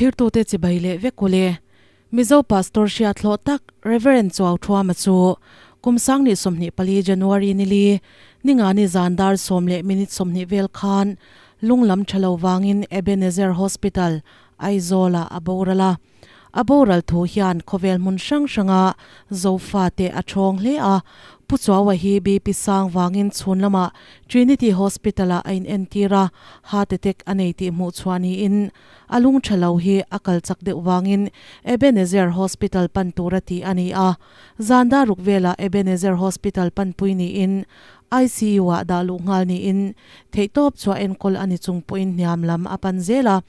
zirtir tu te chibaile vekule mizo pastor sia thlo tak Reverend Chuauthuama chu kumsang ni somni pali January nili ninga ni zandar somle minute somni vel khan lunglam thalo wangin Ebenezer Hospital aizola aboral thu hian khovel mun shanga zofa te athong hle a puchwa hi BP sang wangin chunlama Trinity Hospital a in entira heart attack aneti mu chwani in alung thalo hi akal chakde wangin Ebenezer Hospital panturati ani a zanda rukvela Ebenezer Hospital panpuini in ICU wa dalu ngal ni in theitop chwa enkol ani chung point niamlam apan zela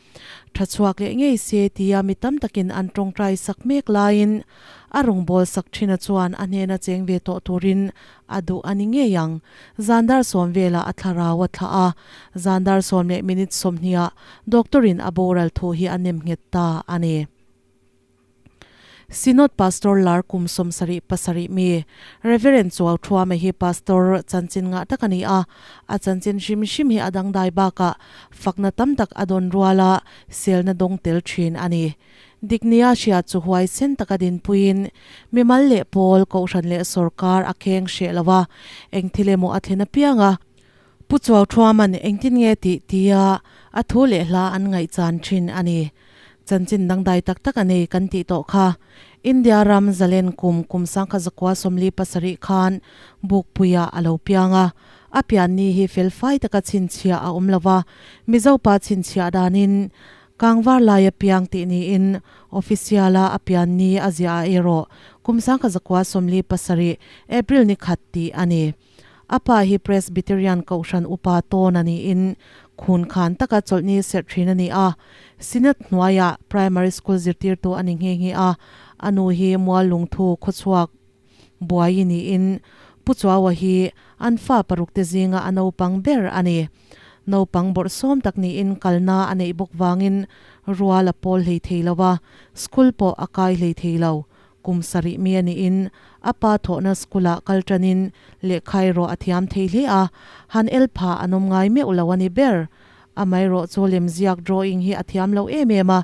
thachuak le ngei se tia mitam takin antong trai sakmek lain arung bol sakthina chuan anena chengve to turin adu aninge yang zandar somvela athara watha a zandar somle minute somnia doctorin aboral thu hi anem ngetta ani Sinod Pastor Lar Kumsom Sari Pasari mi Reverend Chuauthuama hi Pastor chanchin nga takani a chanchin shim hi adang dai baka fakna tamtak adon ruala selna dong tel thin ani diknia sia chuhuai sen takadin puin mimal le pol kaushan le sarkar akheng shelawa engthilemo athena pianga puchuauthuama ne engtin nge ti tia athule hla an ngai chan thin ani chanchin dangdai tak ane kan ti to kha India ram zalen kum sangkha zakwa somli pasari khan buk puya alo pianga apian ni hi fel fai taka chinchia a umlawa mizo pa chinchia danin kangwar laya piang ti ni in officiala apian ni azia ero kum sangkha zakwa somli pasari April ni khatti ani apa hi Presbyterian kaushan upa ton ani in khun khan taka cholni serthin ani a sinat nuaya primary school zirtir to ani nge a anu hi mualung thu khochuak buai ni in puchwa wa hi anfa parukte zinga ano pang ber ani no pang bor som takni in kalna ane bok wangin ruala pol hei theilawa school po akai hei theilo kumsari mi ani in apa thona skula kaltranin lekhai ro athiam theile a han elpha anom ngai me ulawani ber amai ro cholem ziak drawing hi athiam lo emema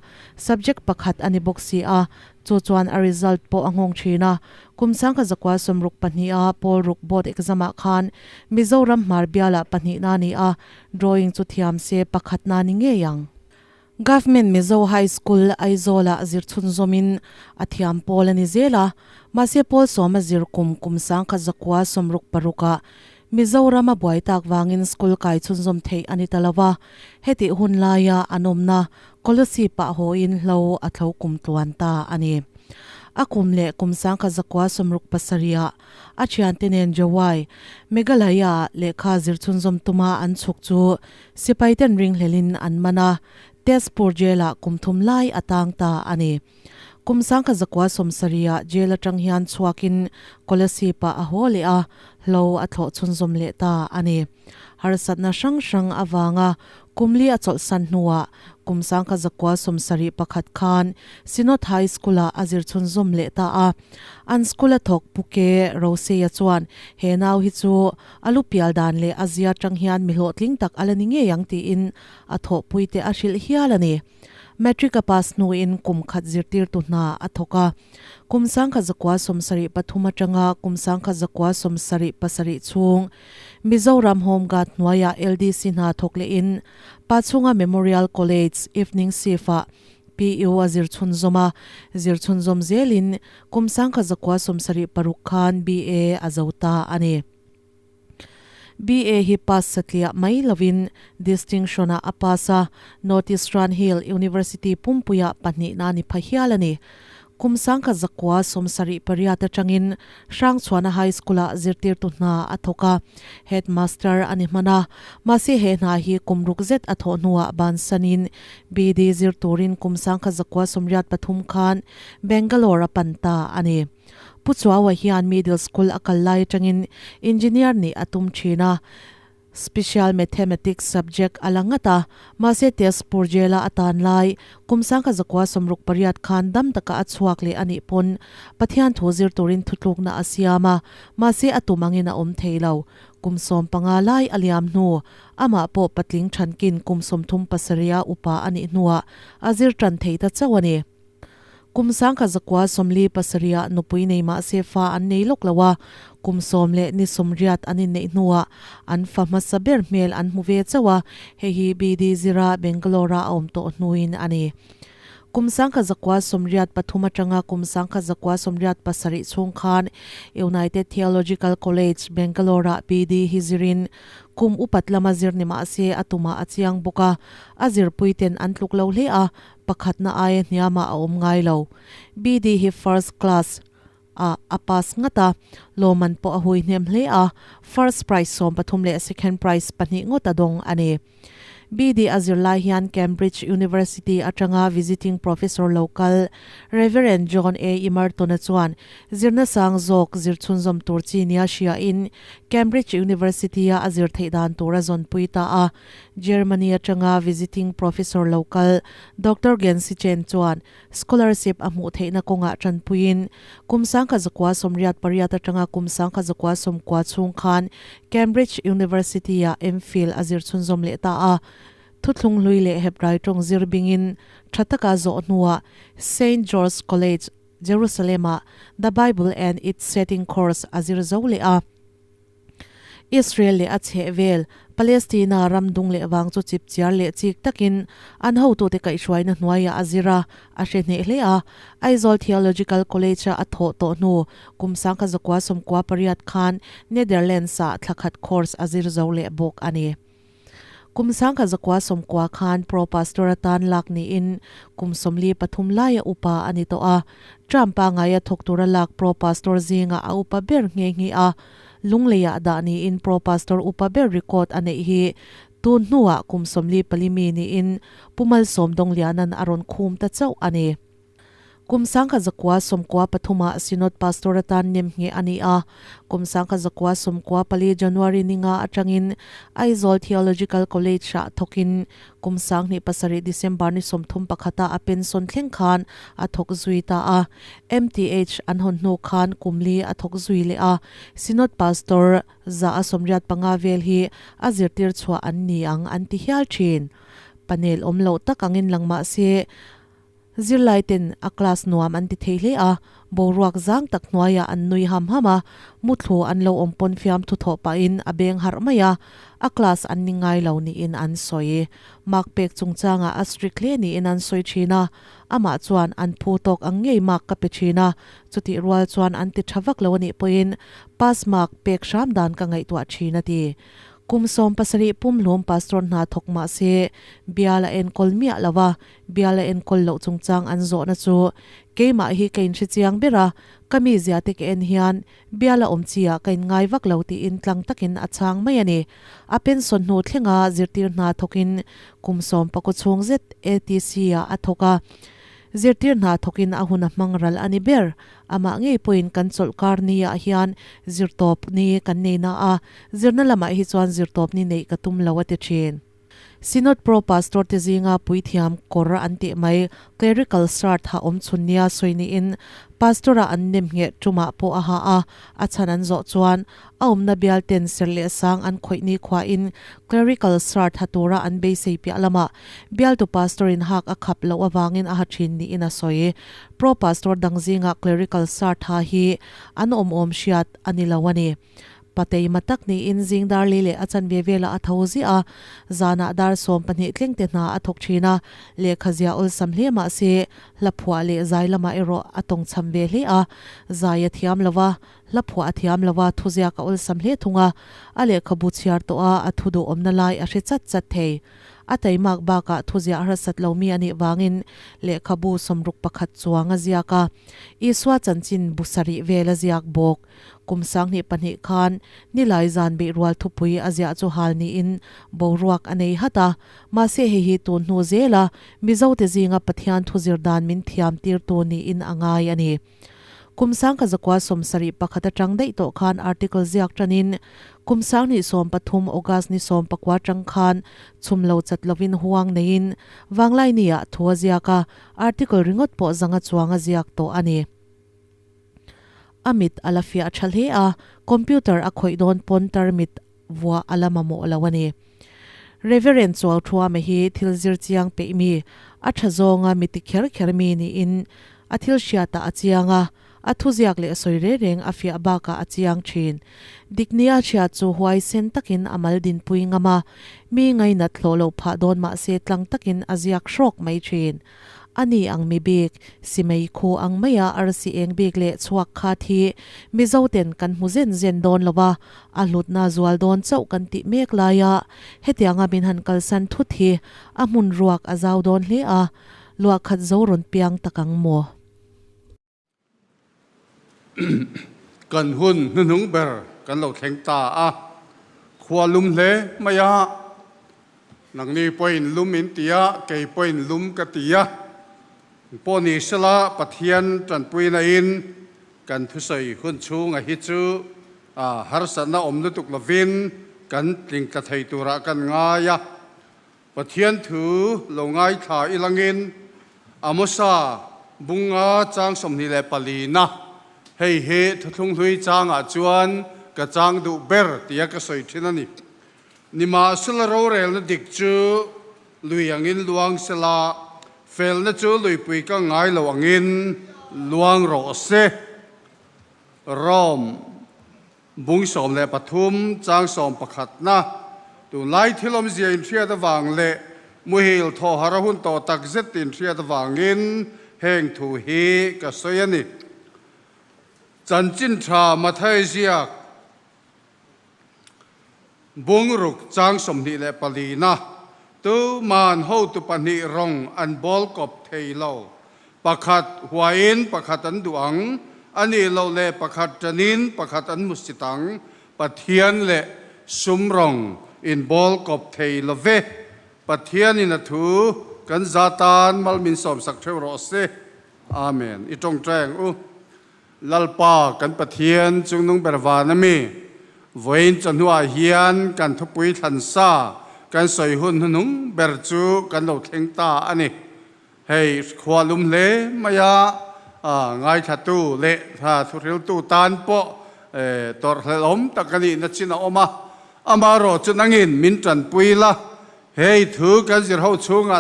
subject pakhat ani boxi a chuan a result po angong thina kumsang kha zakwa somruk pahnia pol ruk board exam a khan mizoram marbiala pani na ni a drawing chu thiam se pakhat na ni nge yang Government Mizo High School aizola zirchun zomin athiam pol ani zela mase pol soma zirkum kumsang kha zakwa somruk paruka Mizorama buai tak wangin school kai chunzom thei ani talawa heti hunlaya anomna kolosi pa hoin lo athlo kum tuanta ani akumle kumsang kha zakwa somruk pasaria achian tenen jawai megalaya lekha zirchunzom tuma an chukchu sipaiten ring helin anmana tespur jela kumthum lai atang ta ani kumsang kha zakwa somsaria jela tanghian chuakin kolasi pa ahole a lo atho chunzom le ta ani harsatna sang awanga kumli achol san nuwa kumsang kha zakwa somsari pakhat khan sinot high school a azir chunzom le ta a an school a thok puke rose ya chuan he naw hi chu alupial dan le azia tanghian milo tling tak alani nge yang ti in atho puite ashil hialani Metric pass nu in kum khat zirtir tu na athoka kumsang kha zakwa somsari pathuma tanga kumsang kha zakwa somsari pasari chung Mizoram Home Guard Nwaya LDC na thokle in Pachunga Memorial College evening sifa PU azir chunzom zelin kumsang kha zakwa somsari parukhan BA azauta ani BA hi pass satlia mai lovin distinction a apasa Northeast Strand Hill University pumpuya pani nani phahialani kumsang kha zakwa somsari pariata changin sang chwana high school a zirtir tu na athoka headmaster ani mana masi he na hi kumruk zet atho nuwa ban sanin BD zirturin kumsang kha zakwa somriat pathum khan Bangalore panta ani puchwa wa hian middle school akal lai tangin engineer ni atum thina special mathematics subject alangata mase test purjela atan lai kumsang ka zakwa somruk pariat khan dam taka achuak le ani pon pathian thozir turin thutluk na asiama mase atumangina theilo kumsom pangalai aliam nu ama po patling thankin kumsom thum pasaria upa ani nuwa azir tran theita chawani kumsang ka zakwa somli pasaria nupui nei ma se fa an nei lok lawa kumsom le ni somriat ani nei nuwa an fama saber mel an muve chawa hi bd zira bengalora om to nuin ani kumsang ka zakwa somriat pathuma tanga kumsang ka zakwa somriat pasari chungkhan United Theological College Bengalora bd hizirin kum upat lama zirni ma se atuma achiang buka azir puiten antluk lo le a pakhat na ai niama om ngai lo bd hi first class apas ngata loman po ahui nem le a first prize som pathum le second prize pani ngota dong ani BD azir lai hian Cambridge University atanga visiting professor local Reverend John A. Imartona chuan zirna sang zok zirchunzom turchi nia shia in Cambridge University a azir theidan tura zon puita a Germany atanga visiting professor local Dr. Gensi Chen chuan scholarship amu theina konga tran puin kumsang ka zakwa somriat pariat atanga kumsang ka zakwa somkwa chung khan Cambridge University a MPhil azir chunzom le ta a thutlung luile hebrai tong zirbingin thataka zo nuwa St. George's College Jerusalem the Bible and its setting course azir zole a Israel le achevel Palestina ramdung le wang chu chip chiar le chik takin an ho to te kai shwaina hnuaya azira a shene le a Aizol Theological College a tho to nu kumsang ka zakwa somkwa pariat khan Netherlands a thakhat course azir zole bok ani kumsang ka zakwa somkwa khan pro pastoratan lakni in kumsomli pathum laya upa ani to a trampa ngaya thoktura lak pro pastor zinga a upa ber nge a lungleya da ni in pro pastor upa ber record ane hi tun nuwa kumsomli palimi ni in pumal somdong lianan aron khum ta chau ani kumsang ka zakwa somkwa pathuma sinod pastoratan nemnge ani a kumsang ka zakwa somkwa pali January ninga atangin Aizol Theological College sha thokin kumsang ni pasari December ni somthum pakhata apen son thleng khan athok zuita a MTH anhon no khan kumli athok zuile a sinod pastor za asomriat panga vel hi azirtir chwa anni ang anti hial thin panel omlo takangin langma se zirlaiten a class nuam anti theile a boruak zang tak nuaya an nui ham hama muthu anlo ompon fiam thu tho pa in abeng har maya a class an ningai lo ni in an soi mak pek chungchanga a strictly ni in an soi china ama chuan an phutok angei mak ka pe china chuti rual chuan anti thavak lo ni poin pas mak pek sham dan ka ngai tu china ti kumsom pasari pumlum pastor na thokma se biala en kolmia lawa biala en kollo chungchang anzo na chu keima hi kein chi chiang bera kami ziate ke en hian biala omchia kain ngai wak loti in tlang takin achang mai ani apen son no thlenga zirtir na thokin kumsom pako chung zet ATC a athoka zirtir na thokin ahuna mangral ani ber ama nge point kansol karnia hian zirtop ni kanneina a zirna lama hi chuan zirtop ni nei katum lawate chin Sinod pro pastor te zinga puithiam kor anti mai clerical start ha omchunia soini in pastora annem nge tuma po aha a achanan zo chuan aumna bial ten serle sang an khoini khwa in clerical start hatura an be sei pi alama bial to pastor in hak a khap lo awangin a hathin ni in a soi pro pastor dangzinga clerical start ha hi an om shiat anilawani patei matak ni in zingdar lele achan vevela athauzi a zana dar som pani tlengte na athok china le khazia ul samhle ma se laphwa le zailama ero atong chambe hle a zaya thiam lawa laphwa thiam lawa thuzia ka ul samhle thunga ale khabu chiar to a athudo omna lai a chat thei atai mak ba ka thuzia har satlomi ani wangin le khabu somruk pakhat chuanga ziaka iswa chanchin busari vela ziak bok kumsang ni pani khan nilai zan be rual thupui azia chu halni in boruak anei hata ma se hi tu nu zela mizo te zinga pathian thuzir dan min thiam tir to ni in angai ani kumsang ka zakwa somsari pakhata tangdei to khan article ziak tanin kumsang ni som pathum August ni som pakwa tang khan chumlo chatlovin huang nein wanglai nia thua ziaka article ringot po zanga chuanga ziak to ani amit alafia chalhe a computer a khoidon pon tarmit wa alamamo alawani Reverend Chuauthuama hi thilzir chiang pe mi athazonga mitikher khermi ni in athil shiata achianga athuziak le soire reng afia baka achiang thin diknia chia chu huai sen takin amal din puingama mi ngai na thlolo pha don ma se tlang takin aziak shrok mai thin ani ang mi bek simei kho ang maya arsi eng bek le chuak kha thi mi zoten kan muzen zen don lowa alut na zual don chau kan ti mek laya hetianga bin han kalsan thu thi amun ruak azaw don hle a lua khat zo ron piang takang mo kan hun nung ber kan lo thleng ta a khwalum hle maya nang ni point lum in tia ke point lum ka tia poni sala pathian tran puina in kan thusai hun chu nga hi chu har sana om lutuk lovin kan tling ka thei tura kan nga ya pathian thu lo ngai tha ilangin amosa bunga chang somni le palina hei he thung hlui chang a chuan ka chang du ber tia ka soi thinani nima sala ro rel na dik chu luiangin luang sala fel na chu lui pui ka ngai lo angin luang ro se rom bung som le pathum chang som pakhat na tu lai thilom zia in thria da wang le muhil tho harahun to tak zet tin thria da wangin heng thu hi ka soyani chanchin tha mathai ziak bung ruk chang som ni le palina tu man ho tu pani rong an bol kop theilo pakhat huain pakhat an duang ani lo le pakhat tanin pakhat an musitang pathian le sumrong in bol kop theilo ve pathian in athu kan zatan malmin som sak theu ro se amen itong trang u lalpa kan pathian chungnung berwana mi voin chanua hian kan thupui than sa kan soi hun hunung berchu kan lo thleng ta ani hei khwalum le maya ngai thatu le tha thuril tu tan po tor hlom takani na china oma amaro chunangin min tran puila hei thu kan zir ho chunga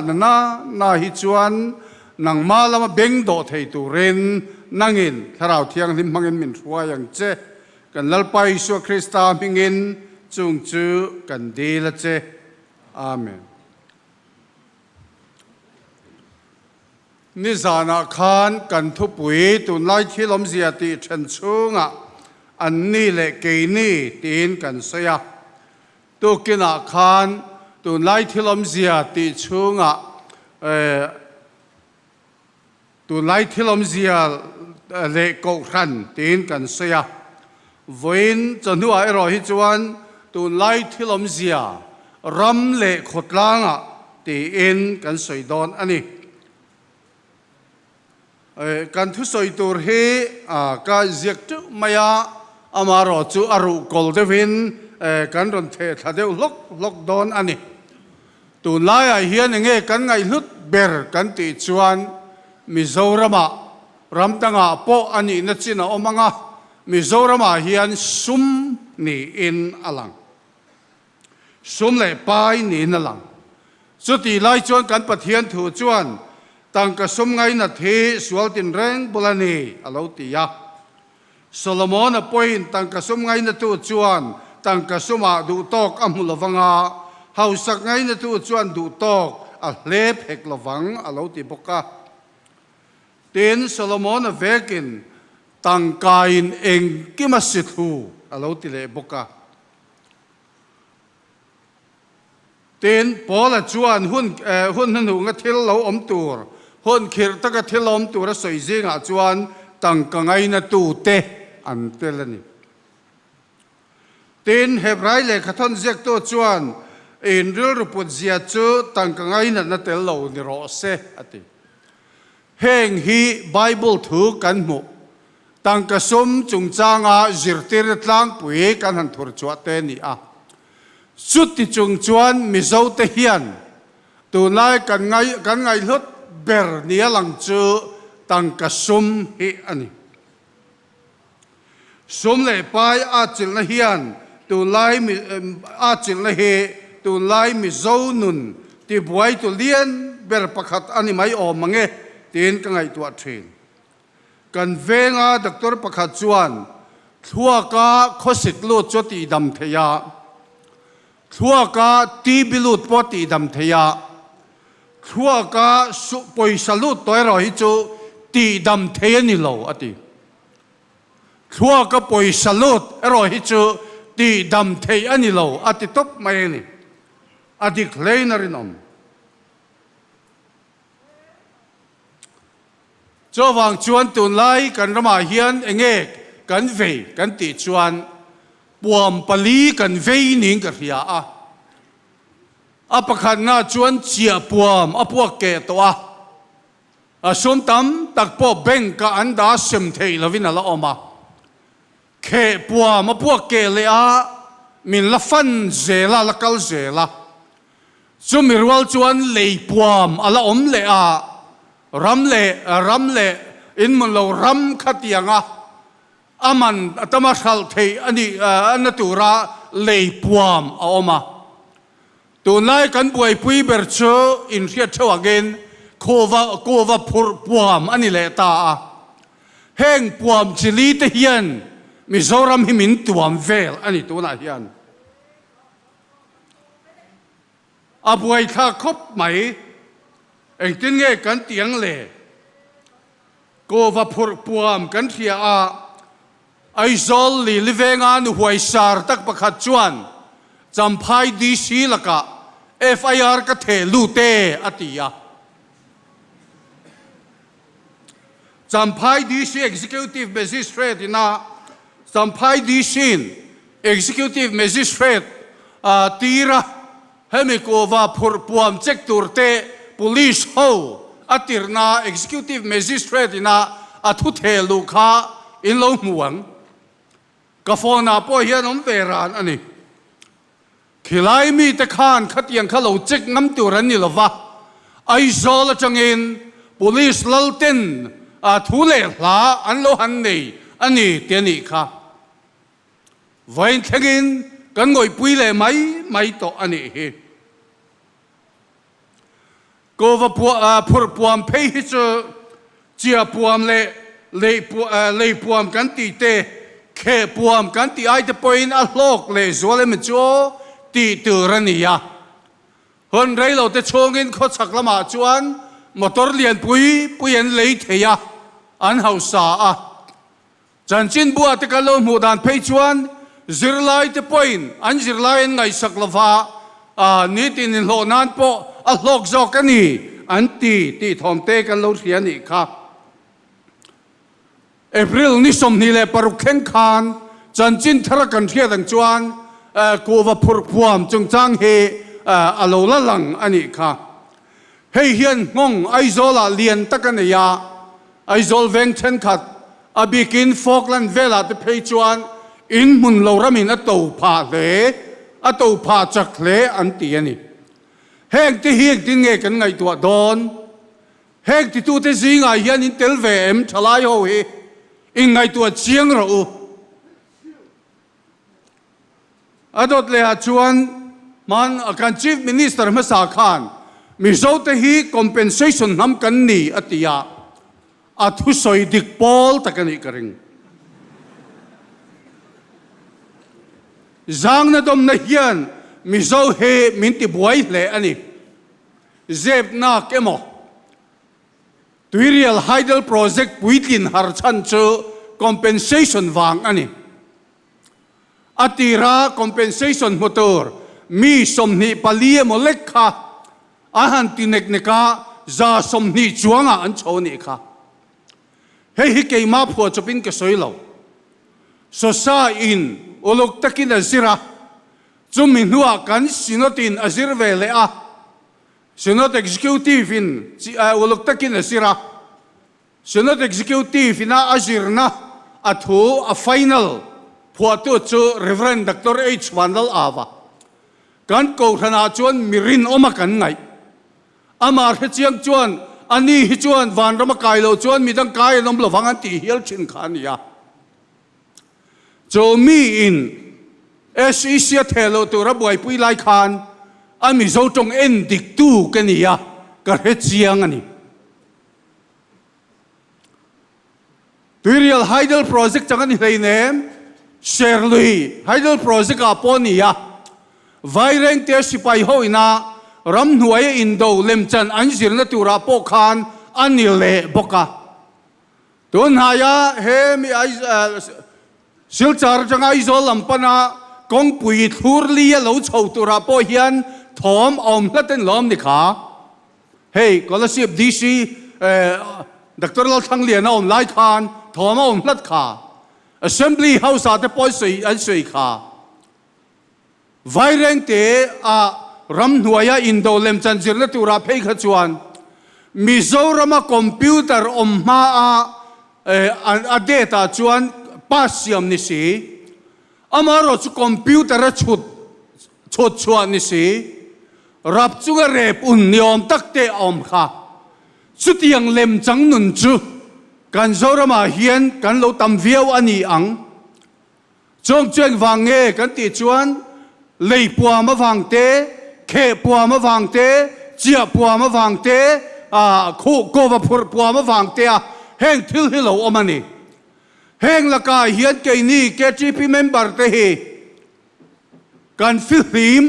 na hi chuan nang malama beng do thei tu ren nangin tharau thiang lim mangin min thua yang che kan lalpai su krista mingin chung chu kan dela che amen nizana khan kan thu pui tu lai thilom zia ti then chunga an ni le ke ni tin kan soya tu kina khan tu lai thilom zia ti chunga tu lai thilom zia le ko khan tin kan soya voin chanu ai ro hi chuan tu lai thilom zia ram le khotlanga ti in kan soidon ani kan thu soi tur he ka ziak tu maya amaro chu aru kol devin kan ron the thadeu lok don ani tu lai a hian nge kan ngai lut ber kan ti chuan mizorama ramtanga po ani na china omanga mizorama hian sum ni in alang sum le pai ni na lang chuti lai chuan kan pathian thu chuan tangka sum ngai na the sual tin reng bulani alo ti ya Solomon a point tangka sum ngai na tu chuan tangka suma du tok amulawanga hausak ngai na tu chuan du tok a hlep hek lawang alo ti boka tin Solomon a vekin tangkain eng kimasithu alo ti le boka tin pola chuan hun hanu nga thil lo om tur hon khir taka thil om tur a soi zinga chuan tangka ngai na tu te an telani tin hebrai le khathon zek to chuan in ril ruput zia chu tangka ngai na tel lo ni ro se ati heng hi bible thu kan mu tang ka sum chung changa zirtir tlang pui kan han thur chua te ni a chút ti chung chuan mi zo te hian tu lai kan ngai lut ber nia lang chu tang ka sum hi ani sum le pai a chil na hian tu lai mi a chil na he tu lai mi zo nun ti buai tu lian ber pakhat ani mai om mange tin ka ngai tua thin kan venga doctor pakhat chuan thua ka khosit lut cho ti dam theya thua ka ti bilut po ti dam theya thua ka su poisa lut toy ro hi chu ti dam theya ni lo ati thua ka poisa lut ro hi chu ti dam thei ani lo ati top mai ni ati kleiner nom cho wang chuan tun lai kan rama hian enge kan ve kan ti chuan puam pali kan ve ning ka ria a pakhat na chuan chia puam a puak ke to a som tam tak po beng ka anda sem thei lovin ala oma khe puam a puak ke le a min la fan zela la kal zela chu mirwal chuan lei puam ala om le a ram le in mun lo ram khatianga aman atama khal thei ani anatura lei puam a oma tunai kan buai pui ber chu in ria tho again kova phur puam ani le ta a heng puam chili te hian mizoram himin tuam vel ani tuna hian a buai kha khop mai eng tin nge kan tiang le kova phur puam kan ria a aizol li livenga nu huai sar tak pakhat chuan champhai DC laka FIR ka the lute atia champhai DC executive magistrate ina champhai DC executive magistrate tira hemikova phur puam check turte police ho atirna executive magistrate ina athu the lukha in lo muang ka phona po hian veran ani khilai mi te khan khatiang khalo chek ngam turan ni lova aizol changin police lalten a thule hla an lo han nei ani tiani kha vain thengin kan ngoi pui le mai to ani hi ko va phur puam phei hi chu chia puam le puam kan ti te khe puam kan ti ai te point a hlok le zole me cho ti turania hon rei lo te chongin kho chaklama chuan motor lian puyen lei theya an hausa a chanchin bua te kalo mudan phei chuan zirlai te point an zirlai ngai saklava nitin in lo nan po a hlok zok ani an ti thom te kan lo riani kha April ni som ni le paruk khen khan chanchin thara kan thia dang chuan kova phur puam chung chang he alo la lang ani kha hei hian ngong aizola lian takanaya aizol veng chen khat abikin Falkland vela te phei chuan in mun lo ramin ato pha chak le an ti ani heng ti hieng tin nge kan ngai tua don heng ti tu te zinga hian in tel ve em thalai ho hi in ngai tua chiang ro adot le ha chuan man akan chief minister Masa Khan mizo te hi compensation nam kan ni atia athu soi dik pol takani karing zang na dom na hian mizo he minti buai le ani zep na kemo tuirial hydel project puitin har chan chu compensation wang ani atira compensation motor mi somni palie molekha ahan tinek neka za somni chuanga an choni kha hei hi ke ma pho chopin ke soilo so sa in olok takin azira chumi nuwa kan sinotin azir vele a sinot executive in olok takin azira sinot executive ina azirna a thu a final phua tu chu Reverend Dr. H. Vandal Ava kan ko thana chuan mirin oma kan ngai ama he chiang chuan ani hi chuan van rama kai lo chuan midang kai nom lo wangan ti hial chin khan ya cho mi in SEC thelo tu raboi pui lai khan ami zo tong en dik tu kania ka he chiang ani Real Hydel project changan hi nem Sherlui Hydel project a ponia vaireng te sipai hoina ram hnuai indo lemchan anjirna tura po khan anile boka ton haya he mi ai silchar changa izol lampana kong pui thurli lo chho tura po hian thom om laten lom ni kha hey scholarship DC doctoral thang lian om lai khan thom om lat kha assembly house ate poi sei an sei kha vaireng te a ram hnuaya indo lemchan jirna tura phei kha chuan Mizorama computer ma a data chuan pasiam ni si amaro chu computer a chut chuan ni si rap chunga rep un niom takte om kha chutiang lem chang nun chu kan zorama hian kan lo tam viau ani ang chong cheng wange kan ti chuan lei pua ma wang te khe pua ma wang te chia pua ma wang te khu ko va phur pua ma wang te heng thil hi lo omani heng la ka hian ke ni KGP member te hi kan film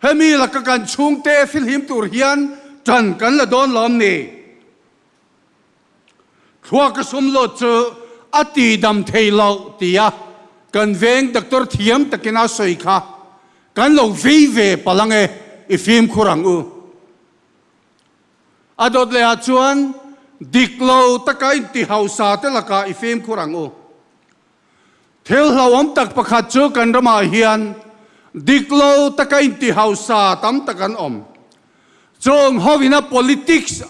hemi la ka kan chung te film tur hian tan kan la don lom ni thua ka sum lo chu ati dam thei lo tia kan veng Dr. Thiam takina soi kha kan lo ve palange I film khurang u adot le chuan diklo takai ti hausa te laka I film khurang u thel hlawam tak pakhat chu kan rama hian diklo takai ti hausa tam takan om chong hovina politics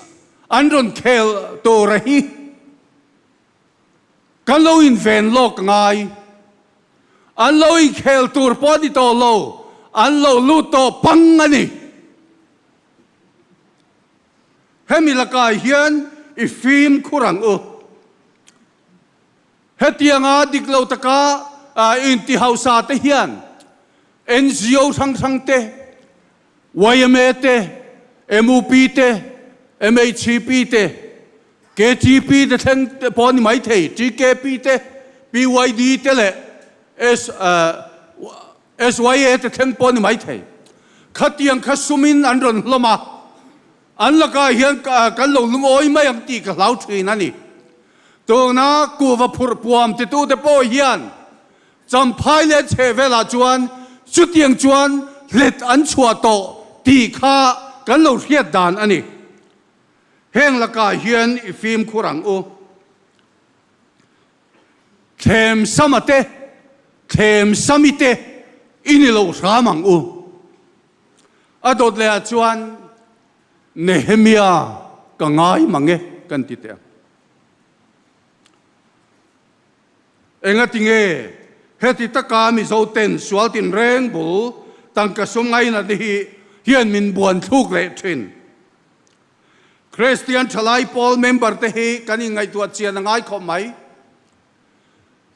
andron khel to rahi kan lo in ven lok ngai an lo in khel tur podi to lo an lo luto pangani hemi laka hian I film khurang u hetianga diklo taka inti hausa te hian NGO thang te YMA te MUP te MHCP te KGP te thang poni mai thei GKP te BYD te le SYA te thang poni mai thei khatiang khasumin andron loma anlaka hian kan lo lungoi mai ang ti ka lau thin ani to na ku va phur puam te tu te po hian cham phai le che vela chuan chutiang chuan let an chua to ti kha kan lo riat dan ani heng laka hian I film khurang u them samate them samite inilo ramang u adot le chuan Nehemia ka ngai mange kan ti te enga tinge heti taka mi zo ten sual tin reng bul tang ka sum ngai na di hian min buan thuk le thin Christian Chalai Paul member te hi kan ngai tu chian ngai kho mai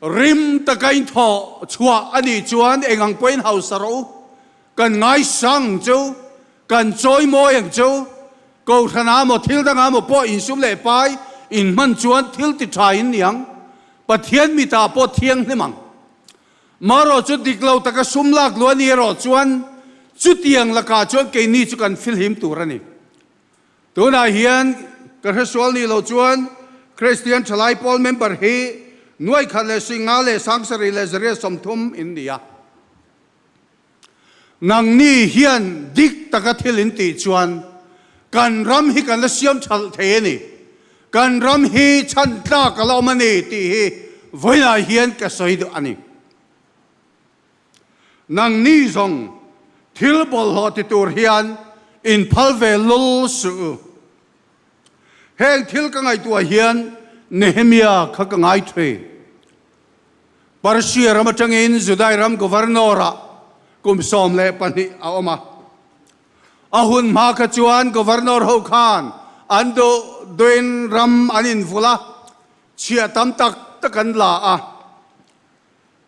rim ta kain tho chua ani chuan engang point house ro kan ngai sang chu kan choi mo yang chu câu thana mo thil danga mo po in sum le pai in man chuan thil ti tha in yang pathian mi ta po thiang hlemang maro chu diklo taka sum lak lo ni ro chuan chu tiang laka chuan ke ni chu kan fil him turani tuna hian ka resol ni lo chuan Christian Chalai Paul member hi nuai khale singa le sangsari le zare somthum india nang ni hian dik taka thil in ti chuan kan ram hi kan la siam chal the ni kan ram hi chan tla ka lo mani ti hi voina hian ka soi do ani nang ni zong thil bol ho ti tur hian in phalve lul su heng thil ka ngai tua hian Nehemia khak ngai thwe Persia ram atangin Judai ram governora kum som le pani aoma ahun ma kha chuan governor ho khan ando doin ram anin vula chia tam tak takan la a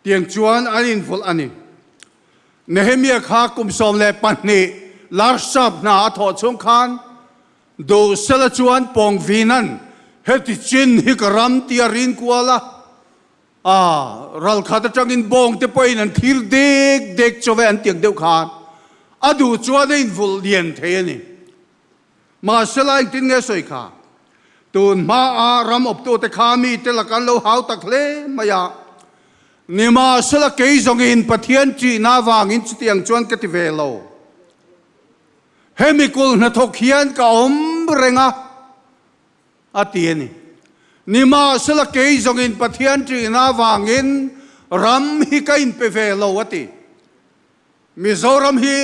tiang chuan anin vul ani Nehemia kha kum som le pani larsap na tho chung khan do sela chuan pong vinan heti chin hikaram tiarin kuala ral khata tangin bong te poin an thir dek chove an tiak deu khan adu chuan in vul lian the ani ma sela tin nge soi kha tun ma a ram op to te kha mi te la kan lo hau tak le maya ni ma sela ke zong in pathian chi na wang in tiang chuan ka ti ve lo hemikul na thok hian ka om renga atieni nima sela ke zong in pathian tri na wangin ram hi kain pe ve lo ati mizoram hi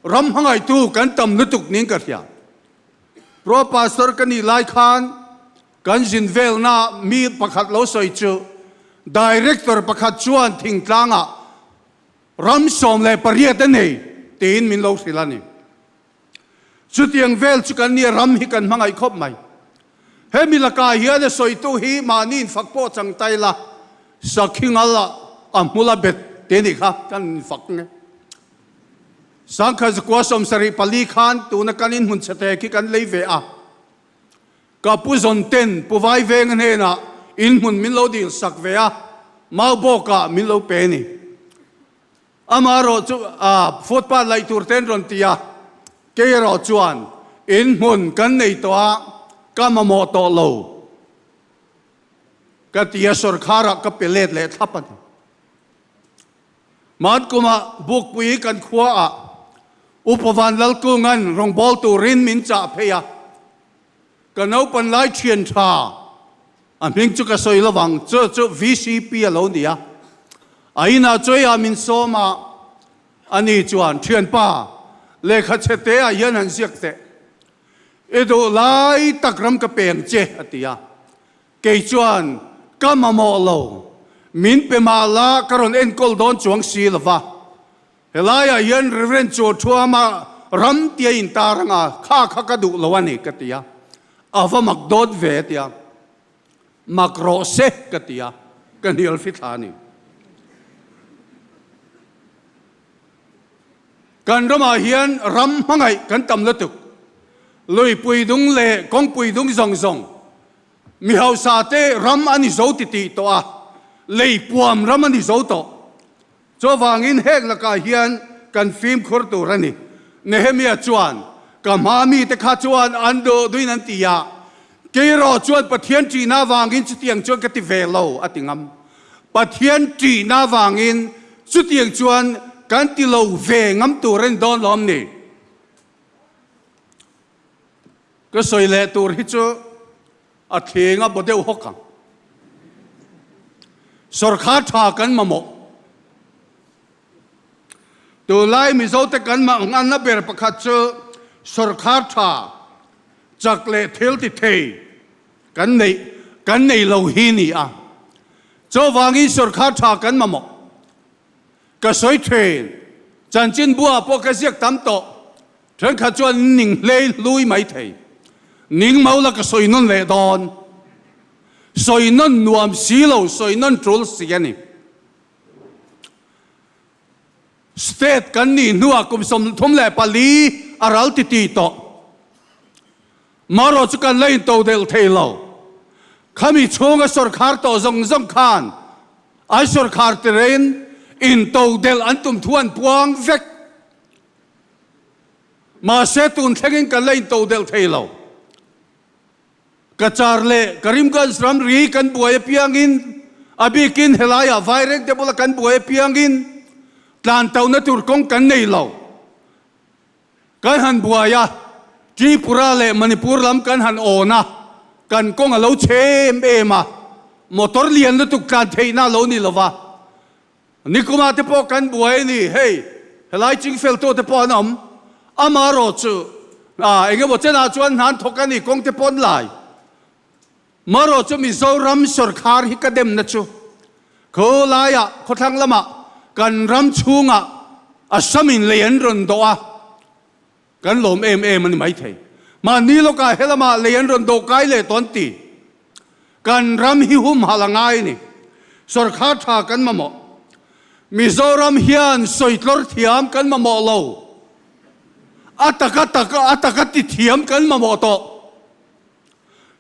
ram hangai tu kan tam nutuk ning ka hia pro pastor kani lai khan kan jin vel na mi pakhat lo soi chu director pakhat chuan thing tlanga ram som le pariat nei tin min lo silani chutiang vel chu kan ni ram hi kan mangai khop mai hemi laka hian soi tu hi manin fakpo chang tai la sakhingala amula bet te ni kha kan fak nge sangkha zakwa som sari pali khan tu na kanin hun chate ki kan lei ve a ka pu zon ten pu vai ve nge na in mun min lo dil sak ve a mau boka min lo pe ni amaro chu footpath lai tur ten ron tia ke ro chuan in mun kan nei to a kama mo to lo ka tia sarkara ka pelet le thapan mat kuma buk pui kan khwa a upavan lal kungan rong bol tu rin min cha pheya ka no pan lai thien tha an hing chu ka soi lawang chu vcp alo nia aina choya min soma ani chuan thien pa le kha chete a yan han siak te edo lai takram ka peng che atia ke chuan kama mo lo min pe ma la karon en kol don chuang si lova helaya yan Rev'd Chuauthuama ram tia in taranga kha ka du lawani katia ava makdod ve tia makro se katia kanil fithani kan rama hian ram hangai kan tam latuk lui pui dung le kong pui dung zong zong mi hau sa te ram ani zo ti ti to a lei puam ram ani zo to cho wangin hek la ka hian kan film khur tu rani Nehemia chuan ka mami te kha chuan ando duin an tia ke ro chuan pathian tri na wangin chutiang chuan ka ti ve lo atingam pathian tri na wangin chutiang chuan kan ti lo ve ngam tu ren don lom niก็สวยเลยตัวที่จะอาเทียงอ่ะบ่เดียวหกขังสุรคาถากันมาหมกตัวไล่มีโซเตกันมาองอันนับเบรประคัตเจอสุรคาถาจากเลเทลติเทกันในโลหินี่อ่ะเจ้าวางิสุรคาถากันมาหมกก็สวยเทนจันจินบัวพวกกระเสียกตามโตถึงขจรหนิ่งเลยลุยไม่เทนิ่งเมาละก็สวยนั่นเลยดอนสวยนั่นนวมสีเหลาสวยนั่นทรูลเสียนี่สเตทกันนี่นัวกุมสมทุมแหล่ปาลีอารัลติตีโตมารอจุกันเล่นโตเดลเทลาขามีช่วงสุรคาร์โตจงคานไอสุรคาร์เตเรนอินโตเดลอันตุมทวนพวงเวกมาเซตุนเทงินกันเล่นโตเดลเทลากระจารเล่กริมกันสรัมรีกันบวยเพียงอินอบิกินเฮลายาไวเร็กเดบุลกันบวยเพียงอินตานเตานตุรกงกันในเหล่ากันหันบวยาจีปุระเล่มณิปุรลำกันหันโอนะกันกงเหล่าเชมเอมามอเตอร์เลียนตุกการเทน่าเหล่านี่ละวะนี่กูมาเตปอกันบวยนี่เฮ้ยเฮลายจิงเฟลโตเตปอน้ำอามารอจูเอ็งก็บอกเจ้าหน้าจวนหันทกันนี่กงเตปอนไหล maro chu Mizoram sarkar hi kadem na chu ko laya ko thang lama kan ram chunga asamin leyan ron doa kan lom em ani mai thei ma ni lo ka helama leyan ron do kai le ton ti kan ram hi hum halangai ni sarkar tha kan mamo Mizoram hian soitlor thiam kan mamo lo ataka ti thiam kan mamo to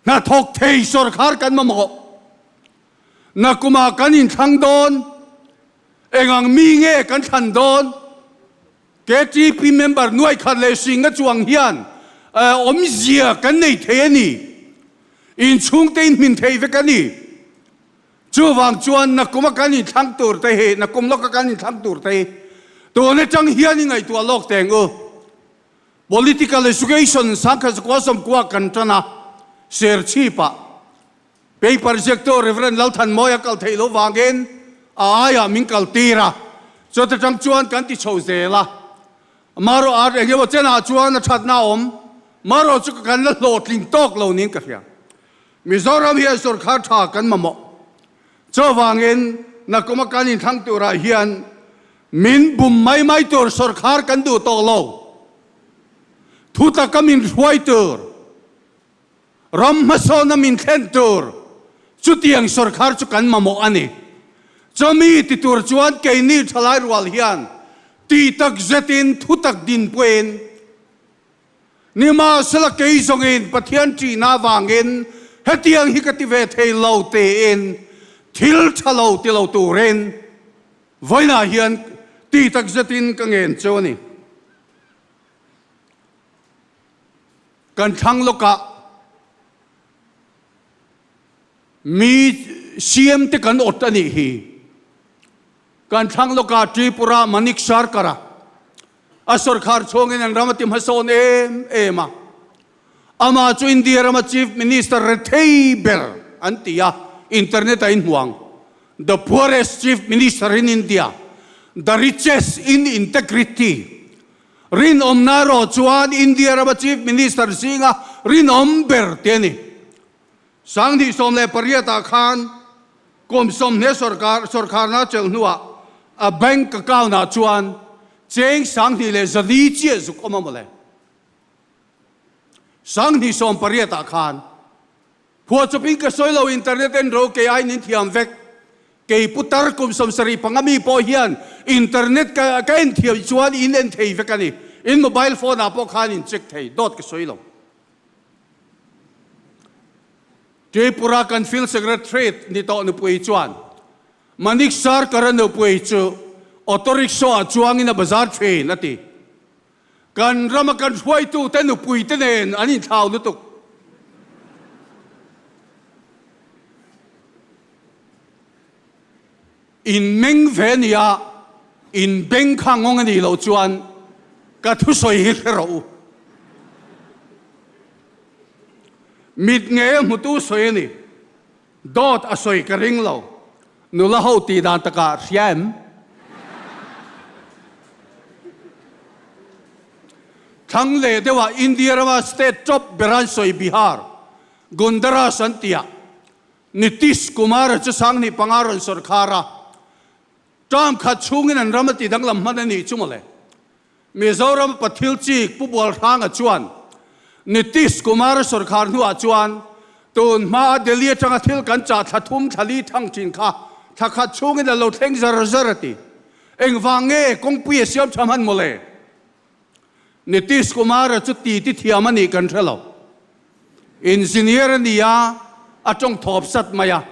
na thok thei sarkar kan mamo na kuma kan in thang don engang mi nge kan than don KTP member nuai khat le singa chuang hian om zia kan nei the ni in chung te in min thei ve kan ni chu wang chuan na kuma kan in thang tur te he na kum lo ka kan in thang tur te to ne chang hian ni ngai tu lok teng o political education sakha ko som kwa kan tana ser chi pa paper sector reverend lalthan moya kal thei lo wangen aya min kal tira so ta chang chuan kan ti chho zela maro ar enge wo chena chuan na that na om maro chu kan la lo tling tok lo ning ka hia Mizoram hi sarkar tha kan mamo cho wangen na kuma kan in thang tu ra hian min bum mai tur sarkar kan du to lo thu ta kamin huai tur ram ma so na min khen tur chu tiang sarkar chu kan mamo ani chami ti tur chuan ke ni thalai rual hian ti tak zetin thu tak din puen nima sala ke zongin pathian chi na wangin hetiang hi ka ti ve thei lo te in thil thalo ti lo tu ren voina hian ti tak zetin ka ngen choni kan thang loka mi CM te kan ot ani hi kan thang loka Tripura Manik Sarkara a sarkar chongin an ramatim hason ema ama chu India rama chief minister rethei ber antia internet in huang the poorest chief minister in India the richest in integrity rin omnaro chuan India rama chief minister singa rin omber teni sangdi somle pariyata khan kom somne sarkar na cheng nuwa a bank account na chuan cheng sangdi le zali che zu komamole sangdi som pariyata khan pho chupin ka soilo internet en ro ke ai nin thiam vek ke putar kom som sari pangami po hian internet ka en thiam chuan in en thei vek ani in mobile phone apo khan in check thei dot ka soilo Tripura kan fil secretariat ni to nu pui chuan Manik Sarkar nu pui chu autorikshaw chuang in a bazar train ati kan rama kan huai tu te nu pui te nen ani thau nu tuk in meng venia in beng khangong ani lo chuan ka thu soi hi ro mit nge mutu soi ni dot a soi ka ring lo nu la ho ti dan taka siam thang le dewa India rawa state top beran soi Bihar Gundara Santia Nitish Kumar chu sang ni pangaron sarkara tam khat chungin an ramati danglam manani chumale Mizoram pathil chi pubol rang a chuan Nitish Kumar sarkar nu a chuan tun ma Delhi tanga thil kan cha thathum thali thang chin kha thakhat chungin a lo thleng zarati eng wange kongpui siam thaman mole Nitish Kumar chu ti thiamani kan thelo engineer niya atong thop sat maya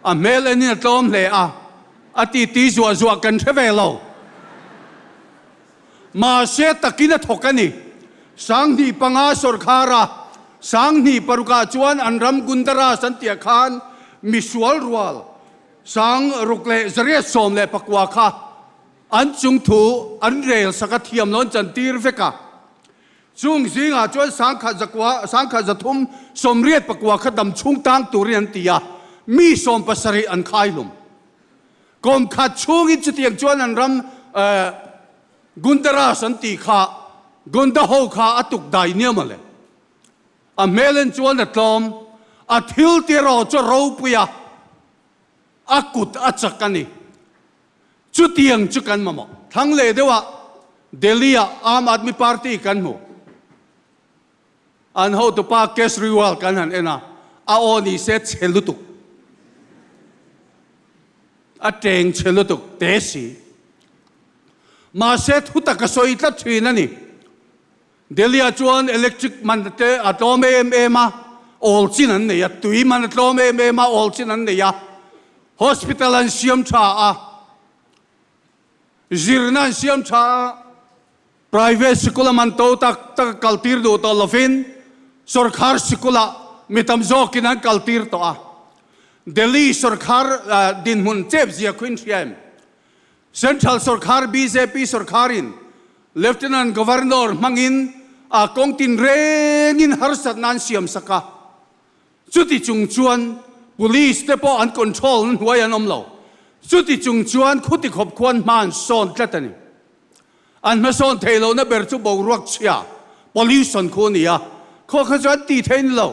a mel ani tom le a ati ti zwa kan thevelo ma se takina thokani sangni panga sarkara sangni paruka chuan anram Gundara Santia Khan misual rual sang rukle zare som le pakwa kha an chung thu an rel sakathiam lon chan tir veka chung zinga chuan sangkha zathum somriat pakwa khadam chung tang turian tia mi som pasari an khailum kom khat chung in chutiang chuan an ram Gundara Santi kha Gunda ho kha atuk dai niamale a melen chuan a tlom a thil ti ro cho ro puya akut achakani chu tiang chu kan mamo thang le dewa Delhi Aam Aadmi Party kan mo an ho to pa Kesriwal kan han ena a oni se chelutuk a teng chelutuk tesi ma se thuta ka soi tla thina ni Delhi a chuan electric man te atome ma all chin an ne ya tui man atome ma all chin an ne ya hospital an siam tha a zirna siam tha private school man to tak kaltir do to lovin sarkar school mitam zokin an kaltir to a Delhi sarkar din mun chep zia queen siam central sarkar BJP sarkarin lieutenant governor mangin a kongtin rengin harsat nan siam saka chuti chung chuan police te po an control huai an omlo chuti chung chuan khuti khop kwan man son tlatani an ma son thelo na ber chu bo ruak chia pollution ko nia kho kha chuan ti thein lo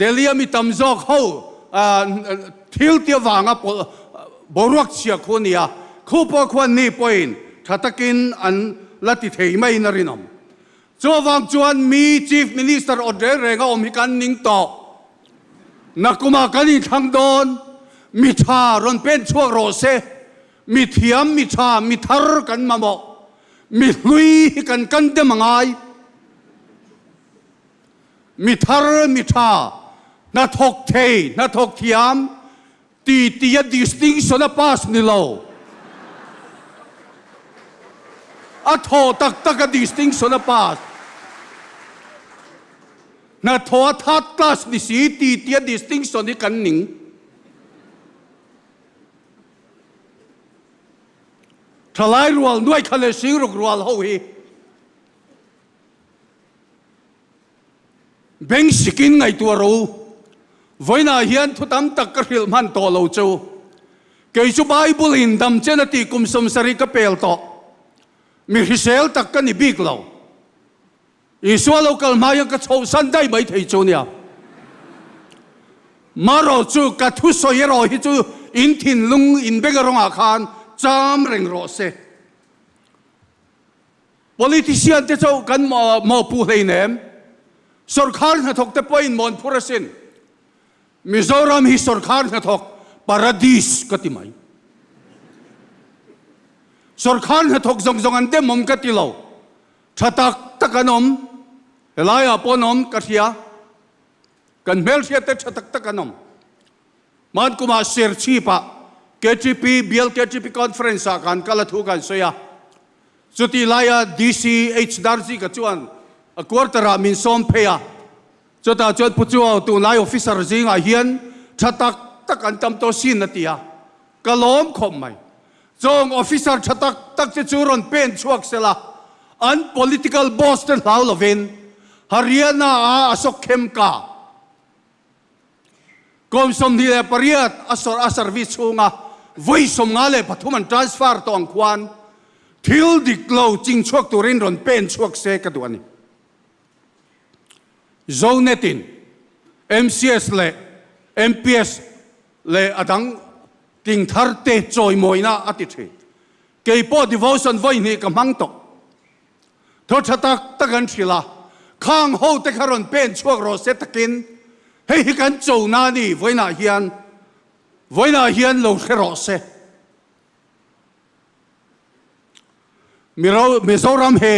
Delhi mi tam jok ho thil tia wanga bo ruak chia ko nia khu po kwan ni point thatakin an lati thei mai na rinom cho wang chuan mi chief minister order renga om hi kan ning to nakuma kani thang don mi tha ron pen chuak ro se mi thiam mi tha mi thar kan mamo mi hlui kan de mangai mi thar mi tha na thok thei na thok thiam ti ya distinction a pass ni lo a tho tak a distinction a pass na tho that class ni si ti ya distinction ni kan ning thalai rual nuai khale sing ruk rual ho hi beng sikin ngai tu ro voina hian thutam tak ka hil man to lo chu ke chu bible in dam chena ti kum som sari ka pel to mi hisel tak ka ni big lo iswa local maya ka chho san dai mai thei chu nia maro chu ka thu so yero hi chu in thin lung in begarong a khan cham reng ro se politician te chau kan mo pu hlei nem sarkar na thok te point mon purasin Mizoram hi sarkar na thok paradis katimai sarkar na thok zong zong ante mom katilo thatak takanom elaya ponom kathia kan mel sia te thatak takanom man kuma ser chi pa KTP BL KTP conference kan kalathu kan soya chuti laya DC H Darji ka chuan a quarter min som pheya chota chot puchuaw tu lai officer zinga hian thatak takan tam to sin natia kalom khom mai chong officer thatak tak che churon pen chuak sela an political boss ten haulovin Haryana asok khem ka kom som ni le pariat asor a service hunga voi som ngale pathuman transfer to ang kwan thil diklo ching chuak turin ron pen chuak se ka duani zonetin MCS le MPS le adang ting tharte choi moina atithe ke po devotion voi ni ka mangto tho thatak takan thila khang ho te kharon pen chuak ro se takin hei hi kan chou na ni voina hian lo khero se Mizoram he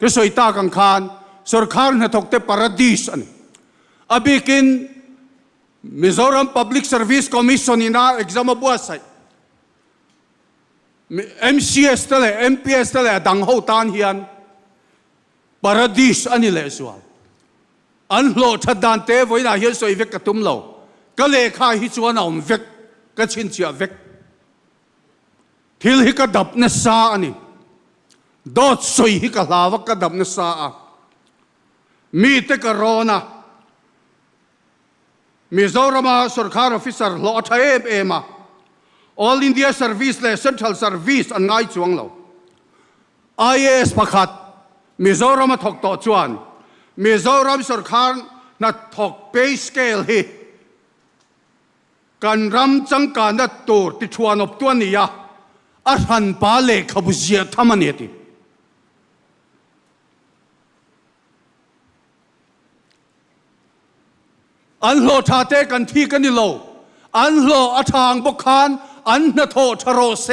ke soita kang khan sarkar na thokte paradis ani abikin Mizoram Public Service Commission ina exam buasai MCS tele MPS tele dang ho tan hian paradis ani le sual an lo thadan te voina hian soi vek ka tum lo ka le kha hi chuan om vek ka chin chia vek thil hi ka dap na sa ani dot soi hi ka hlawa ka dap na sa a mi te corona Mizorama sarkar officer lo thaem ema all India service le central service an ngai chuang lo IAS pakhat Mizoram thok to chuan Mizoram sarkar na thok pay scale hi กันรำจังการนัดตัวติชวนอบตัวนี้อาหันปาเลขบุเสียทำมันเองอันโลชาเตกันที่กันนี่โลอันโลอาทางบกคานอันนโทชโรเซ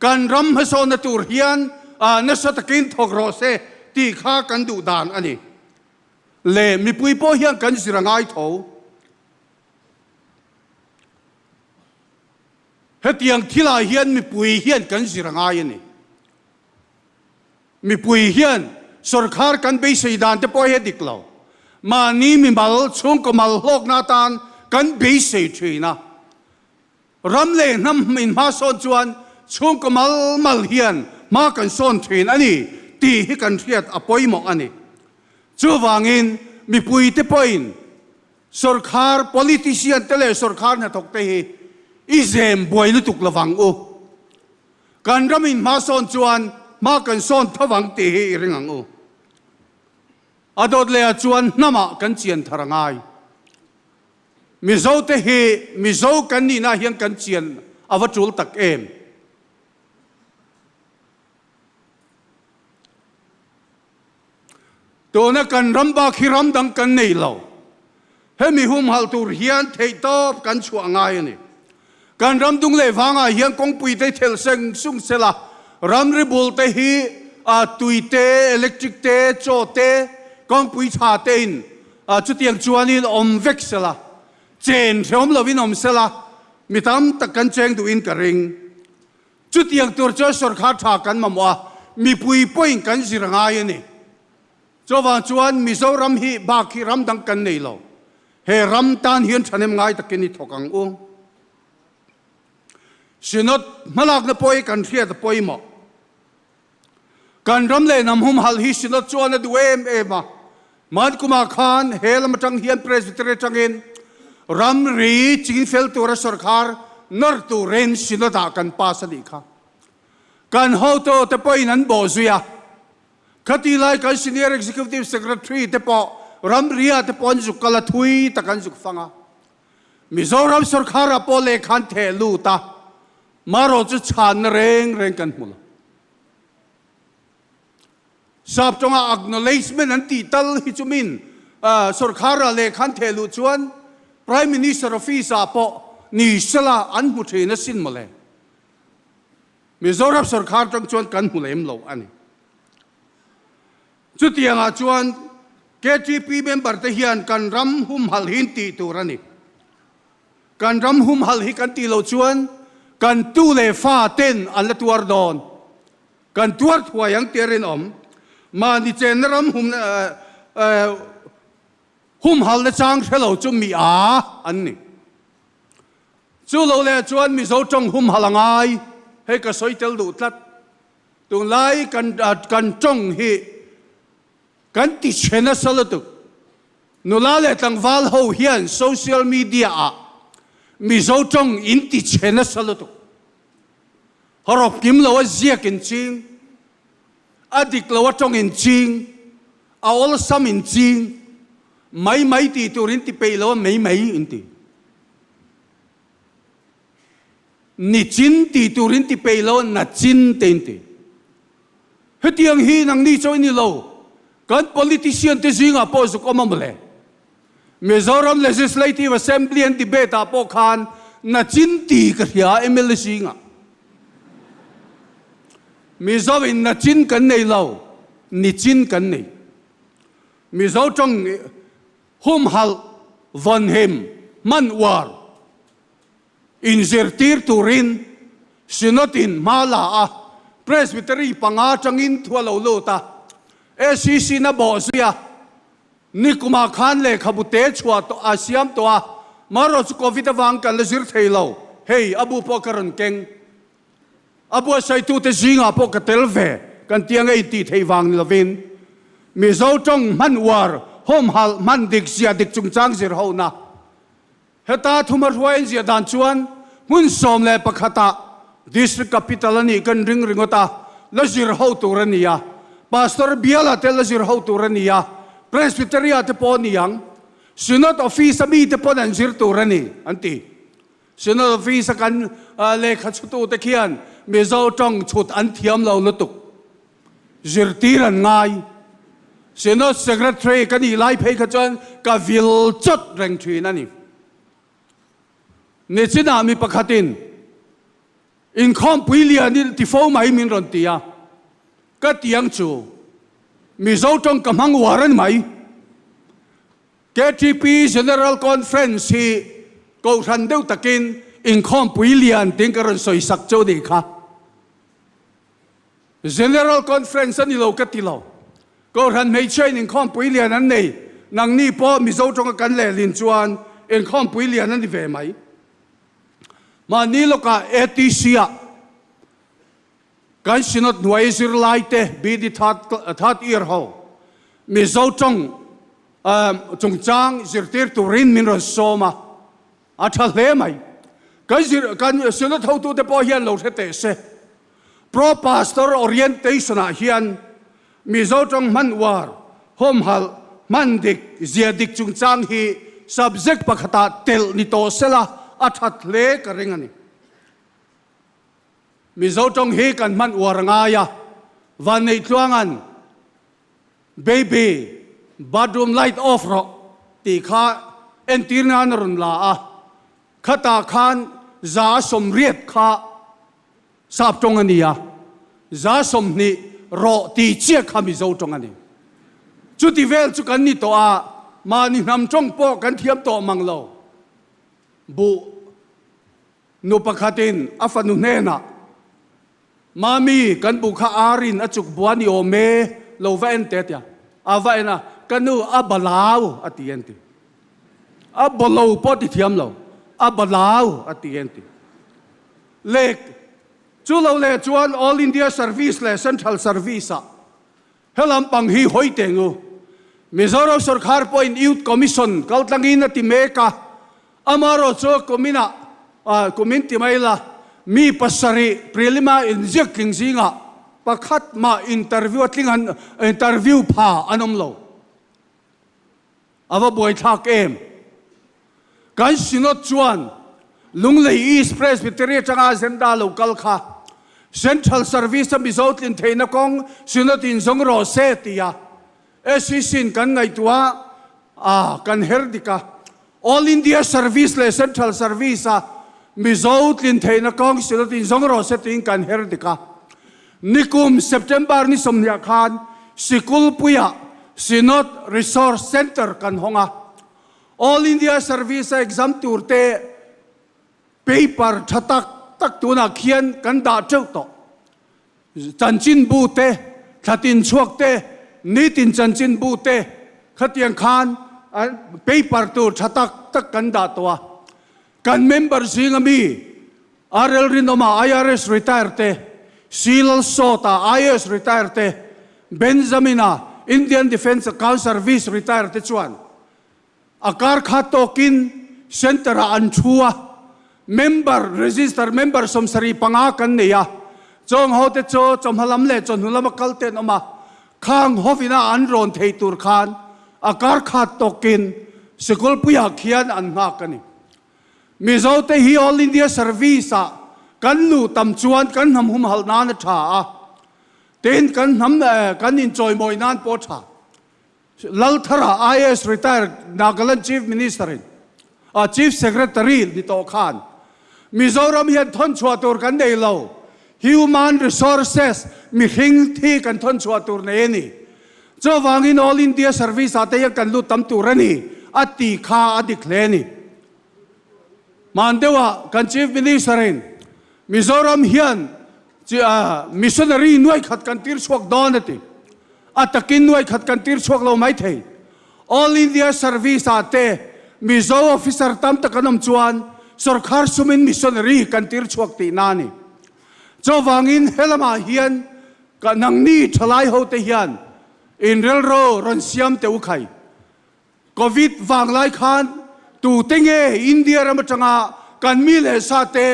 กันรำให้โซนตูเฮียนนสตกินทกโรเซตีข้ากันดูดานอันนี้เลมีปุยโปเฮียนกันสิรังไอโถเฮตียงที่ลาเฮียนมีปุยเฮียนกันสิรังไอนี่มีปุยเฮียนสุรคาร์กันไปสีดานจะปอยเฮดิกลาวมานี่มีมัลช่วงก็มัลโลกนาตานกันไปสีชีนะรำเล่น้ำมินมาโซนจวนช่วงก็มัลเฮียนมากันโซนชีนอันนี้ตีให้กันเทียดอปอยหมอกอันนี้จูวางินมีปุยเตปอยน์สุรคาร์ politician เตเลสุรคาร์เนี่ยตกเตะอีเซมบวยลุตุกละวังอูกันรำมินมาโซนจวนมากันโซนทวังเตะเรื่องอูอดอดเลยจวนน้ำกันเจียนทารง่ายมิโซเตะมิโซกันนี่น่าเฮียงกันเจียนอวจุลตักเอ็มตัวนักกันรำบาคิรำดังกันนี่เราเฮมีหุ่มหัลตูเฮียนเทยตอบกันชัวง่ายนี่กันรำดุงเลฟังเฮียงกงปุยเตเทลเซงซุงเซลารำริบุลเตฮีตุยเตอิเล็กทริกเตโจเตกองปุยชาเตนจุดยังจวนนี่อมเวกเสละเจนเทอมลวินอมเสละมีตามตะกันเจงดูอินกระริงจุดยังตัวเจ้าสุรคาถากันมาว่ามีปุยป่วยกันสิรงายนี่จวนจวนมีโซรำฮีบาคีรำดังกันนี่เราเฮรำตานเฮียนฉันเอ็มง่ายตะกินนี่ทกังองสินดมาลักนป่วยกันเทียดป่วยหมอกันรำเลยนำหุ่มหัลฮิสินดจวนดูเอ็มมันกุมาขานเฮลมาจังเฮียนเพรสบิเตอร์จังเงินรำรีจิงเฟลตัวรัสรคาร์นอร์ตูเรนสินดากันปาสลิค่ะกันฮาวโตเตปอยนั้นบ่ซุยาคดีไลกันซีเนียร์เอ็กซิคิวทีฟเซกเรทรีเตปอรำรีอาเตปอนจุกกลาทุยตะกันจุกฟังามิโซรัมสรคาร์ปอเลขันเทลูตามาโรจุชานเร่งกันมุลทราบจงอาacknowledgement นันตีตัลฮิจุมินสุรคาราเลขันเทลุจวน Prime Minister Office ปอนิสลาอันมุทีนสินมาเลยมิโซรับสุรคาร์จังจวนกันมุเลมโลอันนี้จุดยังจวน KTP member เทียนกันรำหุ่มหัลหินตีตัวนี่กันรำหุ่มหัลหิกันตีโลจวนกันตู้เลฟ้าเต้นอันละตัวดอนกันตัวหัวยังเตรินอมมาดิเจนรำหุ่มหัลเลจางเทลจุมีอันนี้จู่เราเลยจวนมีโซจงหุ่มหัลงายให้กระสอยเตลดูทัดตรงไล่กันจงฮีกันติเชนสลตุนุลาเลตังวาลโฮเฮียนโซเชียลมีเดียมีโซจงอินติเชนสลตุฮารบกิมเราว่าเจียกินจริงอดีตเราว่าจงอินจริงเอาอลซัมอินจริงไม่ตีตัวรินติเปย์เราว่าไม่อินตินิจินตีตัวรินติเปย์เราว่านัจินเต็นติเฮตียงฮีนังนี่จอยนี่เรากัน politician ที่จริงอ่ะพอสุกอมาเลยมิโซรัม legislative assembly and debate อ่ะพอขานนัจินตีกันยาเอเมลจริงอ่ะมิโซวินนัจินกันในเรานิจินกันในมิโซจงหุ่มหัลวันเฮมมันวาร์อินเซอร์ตีร์ตูรินสินตินมาลาอะเพรสบิเตอรีปังอาจังอินทัวโลตาSCC นะบอสยานิคุมาขานเลขบุเตชัวตัวอาเซียมตัวมารถโควิดวังกันเลสิร์เทลาวเฮ้ยอบูปอการันเก่งอบูใส่ตัวเตจิงอปอกเตลเวกันเตียงไอตีเทวังลวินมิโซจงมันวาร์โฮมฮัลมันดิกเสียดิกจุงจังสิร์เฮานะเฮตาทุมารวยเสียดันชวนมุนสอมเลปะขตาดิสตริกแคปิตอลนี่กันริงตาเลสิร์เฮาตัวนี้ยาPastor Biala tel sir how to rania presbyteria te po niyang synod office mi te po nan sir to rani anti xin nó vì sao cần lệ khát chút tu tê khian mi dâu trong chút ăn thiam lâu lụt tục dìr tiran ngay xin nó secretary cái gì lại phải cái chuyện cái vil chốt rèn thủy nè nè xin à mi pakhatin in khom puilia ni ti phô mai min ron tia cái tiếng chu mi dâu trong cầm hang waran mai KTP General Conference hi câu thần đều takin in khom puilian tiếng cái ron soi sắc châu đi kha General Conference ni lo cái ti lo câu thần mấy chơi in khom puilian anh này nang ni po mi dâu trong cái lệ liên chuan in khom puilian anh đi về mai mà ni lo cả etisia cái sinot nuôi sir lai te bi di that year ho mi dâu trong chung chang zir tir turin min ron soma athal le mai cái zir kan sinot ho tu te po hian lo the te se pro pastor orientation a hian mi dâu trong man war hom hal man dik ziadik chung chang hi subject pakhata tel ni to sela athat le ka ringani mi dâu trong hi kan man war nga ya van nei tluangan baby bedroom light off ro ti kha entirna ron la a khata khan za som riet kha sap tong ania za som ni ro ti chia kha mi dâu trong ani chu ti vel chu kan ni to a ma ni nam trong po kan thiam to mang lo bu nu pakhatin afanu nena mami kan bu kha arin achuk buani o me lo va en te tia ava ena kanu abalau atienti abolo poti thiam lo abalau atienti lek chu lo le chuan all India service le central service a helam pang hi hoi tengu Mizoram sarkar point youth commission kaltangin ti meka amaro cho komina community maila mi pasari prelima injek kingsinga pakhat ma interview atlingan interview pha anom lo ava boy thak em kan sinot chuan lunglei east presbytery changa zenda local kha central service mi zotlin theina kong sinot in zongro setia esisin kan ngai tua kan herdika all India service le central service mi zotlin theina kong sinot in zongro setin kan herdika nikum September ni somnia khan sikul puya sinot resource center kan honga all India service exam turte paper thatak tak tuna khian kan da cheu to chanchin bu te thatin chuak te nitin chanchin bu te khatiang khan paper tu thatak tak kan da towa kan member singami RL rinoma IRS retire te Silal Sota IS retire te Benzamina Indian Defense Account Service retire te chuan akar khatokin center anthua member register member somsari panga kan neya chong hote cho chomhalam le chon hulam kalte noma khang hofina anron theitur khan akar khatokin sikul puya khian an nga kani mizote hi all India service kan lu tam chuan kan ham hum hal nan tha ten kan ham kan enjoy moi nan po tha lal thara IS retired Nagaland chief minister chief secretary ni to khan Mizoram hian thon chuatur kan nei lo human resources mi hing thi kan thon chuatur nei ni cho wangin all India service ate kan lu tam turani ati kha adik le ni mandewa kan chief minister Mizoram hian missionary nuai khat kan tir chuak donati atakin nuai khat kan tir chuak lo mai thei all India service ate mizo officer tam takanam chuan sarkar sumin missionary kan tir chuak ti nani cho wangin helama hian kanang ni thalai ho te hian in relro ron siam te ukhai covid wanglai khan tu tenge India ram changa kan mi le sa te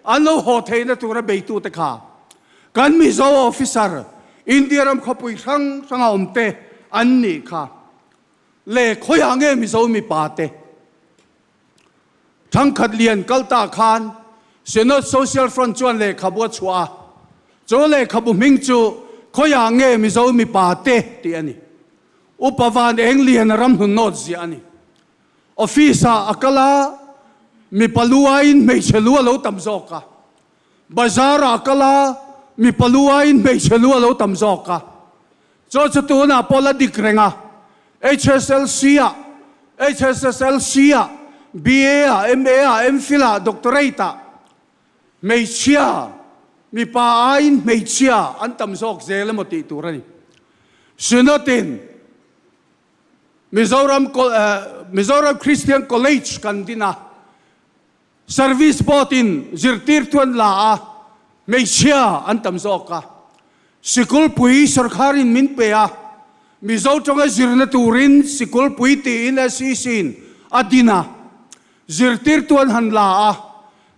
alo ho theina tura beitu te kha kan mizo officer India ram khopui sang sanga omte anni kha le khoyange mizo mi pate thang khát liền kalta khan Senate Social Front chuan le khabu chua cho le khabu ming chu khoya nge mi zo mi pa te ti ani upavan englian ram hun not zi ani office akala mi paluain me chelua lo tamzoka bazar akala mi paluain me chelua lo tamzoka cho chu na politic renga HSLC BA MA MPhil doctorate me chia mi pa ain me chia an tamzok zel moti turani sinotin Mizoram Christian College kandina service botin zirtir tuan la me chia an tamzoka sikul pui sarkarin min pea Mizo tonga zirna turin sikul pui ti in asisin adina zirtir tuan han la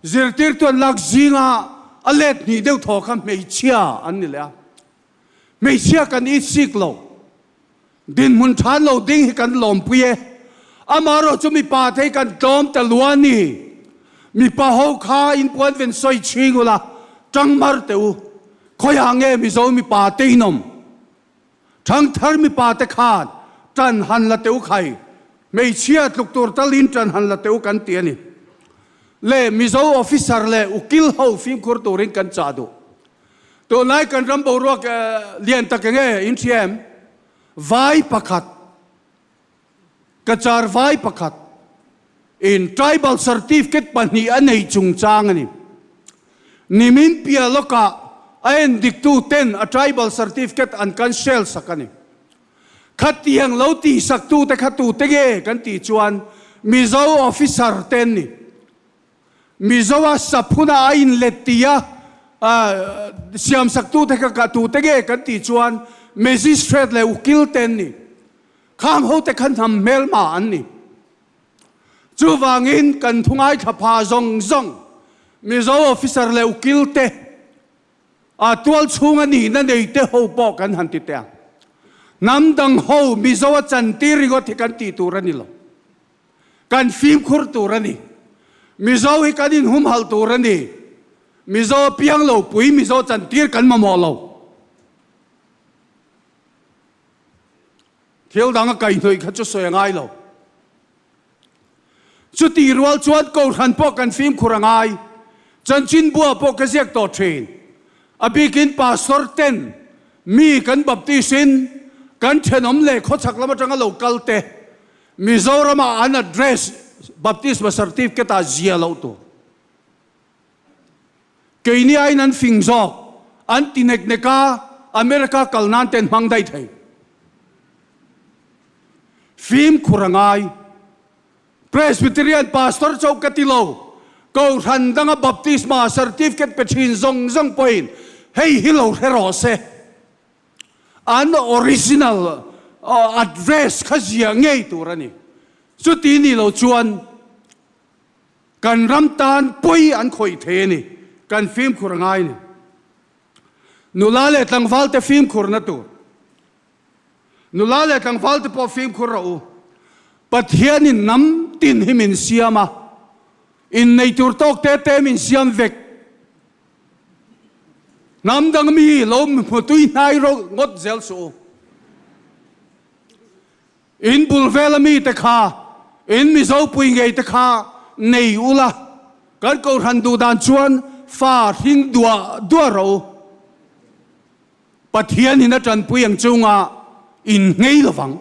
zirtir tuan lak zinga alet ni deu thokam me chia an nila me chia kan it siklo din mun than lo ding kan lom puye amaro chumi pa thei kan tom talwani mi pa ho kha in puan ven soi chingula tangmar teu khoyange mi zo mi pa teinom thang thar mi pa te khan tan han la teu khai me chia tluk tur talin tan han la teu kan tiani le mi zo officer le ukil ho film kur turin kan chadu to nai kan rambo ro lian takenge in thiam vai pakhat kachar vai pakhat in tribal certificate pani anei chungchang ani nimin pia loka ain diktu 10 a tribal certificate an kan shell sakani khatiang loti saktu te khatu tege kan ti chuan mizo officer ten ni mizowa sapuna ain letia siam saktu te khatu tege kan ti chuan magistrate le ukil ten ni khang ho te khan ham mel ma an ni chu wangin kan thungai thapa zong zong mizo officer le ukil te a tual chunga ni na nei te ho po kan han ti te nam dang ho mizo chan ti ri go thi kan ti turani lo kan film khur turani mizo hi kan in hum hal turani mizo piang lo pui mizo chan tir kan ma mo lo thiếu đang cái người khác cho soi ngay lo, chú tì rual chuan câu hàn po kan phim khurang ai, chanchin bua po cái giặc to train, abikin pastor ten, mi kan baptisin, kan thenom le khó chak lama changa local te, Mizoram an address baptism certificate a zia lo to, cái ni ai nan phing zo, an tinek neka America kalnan ten mang dai thai. Phim kurangai Presbyterian pastor chau katilo ko handanga baptisma certificate pechin zong zong point hey hilo herose an original address khazia ngei turani chuti ni lo chuan kan ramtan poi an khoi the ni kan phim kurangai ni nulale tangwal te phim kurna tur nulale tang falte po film khurau pathian in nam tin himin siama in nei tur tok te min siam vek nam dang mi lom phutui nai ro ngot zel so in bulvelami te kha in mi zo pui ngei te kha nei ula kan ko handu dan chuan fa hing dua ro pathian in atan pui ang chunga in ngay lovang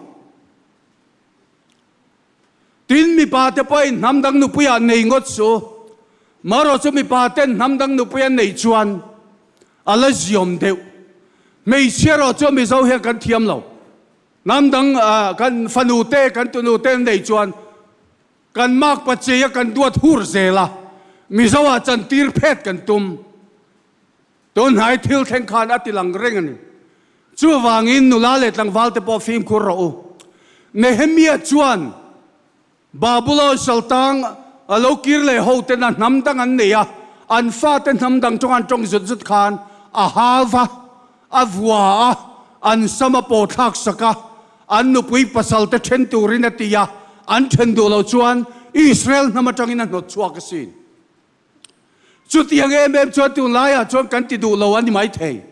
tin mi pa te poi nam dang nu puya nei ngot so maro chu mi pa ten nam dang nu puya nei chuan ala ziom deu mei chero chu mi zo he kan thiam lo nam dang kan fanu te kan tu nu te nei chuan kan mak pa che kan duat hur zela mi zo a chan tir phet kan tum ton hai thil theng khan atilang reng ani chu wangin nulale tlang walte po film khurro Nehemia chuan Babylon saltang alo kirle ho te na namdang an neya an fa te namdang chong an chong zut khan a halva avwa an samapo thak saka an nu pui pasal te then turin atia an then do lo chuan Israel na matangin ang notsuwa kasin. Chu tiang em chuan tu lai a chuan kan ti du lo an mai thei.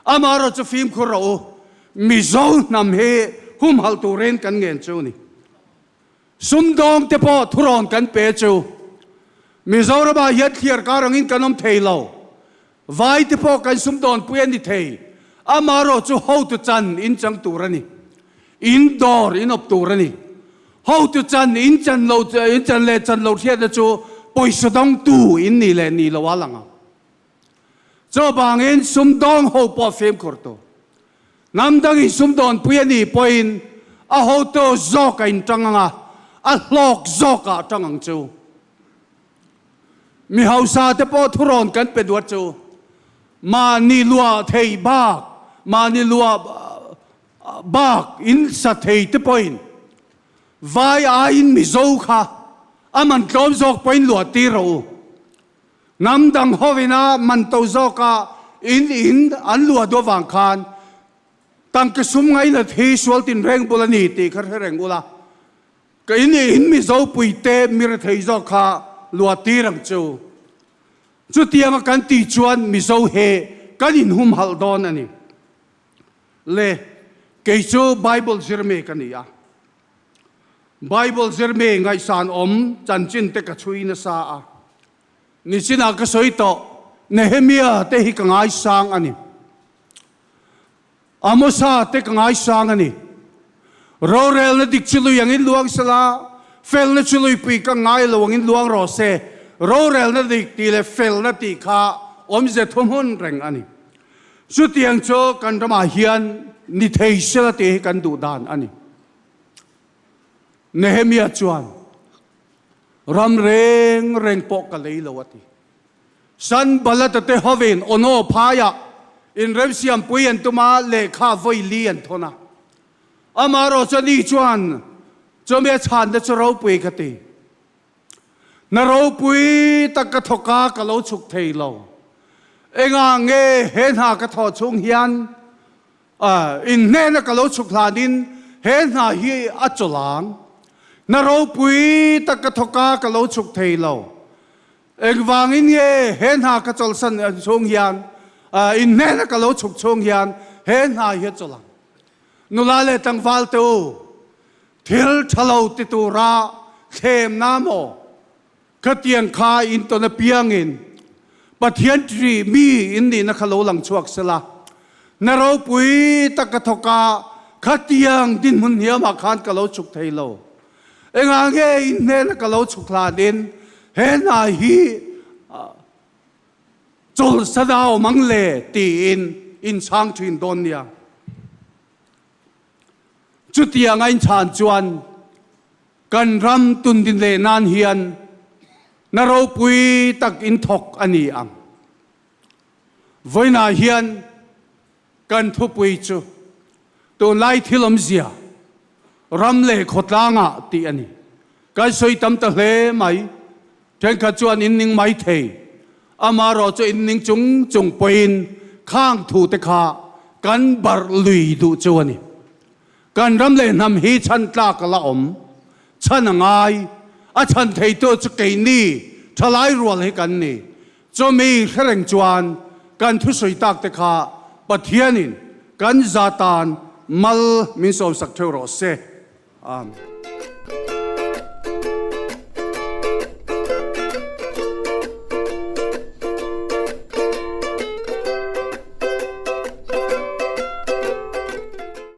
Amaro chu film khu ro mi zo nam he hum hal tu ren kan ngen chu ni. Sum dong te po thuron kan pe chu. Mi zo ra ba yat khiar ka rangin kanom thei lo. Vai te po kan sum don puan ni thei. Amaro chu ho tu chan in chang tu rani. Indoor in op tu rani. Ho tu chan in chan le chan lo thia da chu poi sa dong tu in ni le ni lo walanga. Cho bang in sum dong ho po fem korto. Nam dang in sum don puya ni poin a ho to zoka in tanganga a lok zoka tangang chu. Mi hausa te po thuron kan pe duat chu. Ma ni lua thei bak, ma ni lua bak in sa thei te poin. Vai a in mi zo kha. Aman klom zok poin lua ti ro. Nam dang hovina man to zoka in an lua do wang khan. Tang ke sum ngai na thi sual tin reng bula ni ti khar reng bula. Ka in mi zo pui te mi ra thei zoka lua ti rang chu. Chu tiang kan ti chuan mi zo he kan in hum hal don ani. Le ke chu Bible zirme kania. Bible zirme ngai san chanchin te ka chui na sa a. Ni sina ka soi to Nehemia te hi ka ngai sang ani. Amosa te ka ngai sang ani. Rorel na dik chulu yang in luang sala. Fel na chulu pi ka ngai luang in luang ro se. Rorel na dik ti le fel na ti ka ze thum hun reng ani. Su tiang cho kan rama hian ni thei sela te kan du dan ani. Nehemia chuan ram reng po ka lei lawati san balata te hoven ono phaya in remsiam puyen tuma le kha voi lian thona amaro chani chuan chome chan da chro pui khati na ro pui tak ka thoka ka lo chuk thei lo enga nge hen ha ka tho chung hian in ne na ka lo chuk hladin hen ha hi acholang na ro pui tak ka thoka ka lo chuk thei lo eng wangin ye hen ha ka chol san chung hian in ne na ka lo chuk chung hian hen ha hi cholang nulale tang wal tu thil thalo ti tu ra khem namo ka tiang kha in to na piangin pathian tri mi in ni na khalo lang chuak sala na ro pui tak ka thoka kha tiang din mun hiam a khan ka lo chuk thei lo enga nge in ne na ka lo chukla din he na hi chol sadao mangle ti in chanchin don ya chutia ngai chan chuan kan ram tun din le nan hian na ro pui tak in thok ani ang voina hian kan thu pui chu to lai thilom zia ram le khotlanga ti ani kai soi tam ta hle mai then kha chuan in ning mai thei amaro chu in ning chung poin khang thu te kha kan bar lui du chu ani kan ram le nam hi chan tla ka la chan ngai a chan thei to chu ke ni thalai rual he kan ni chu mi khreng chuan kan thu soi tak te kha pathianin kan zatan mal min som sak theu ro se Amen.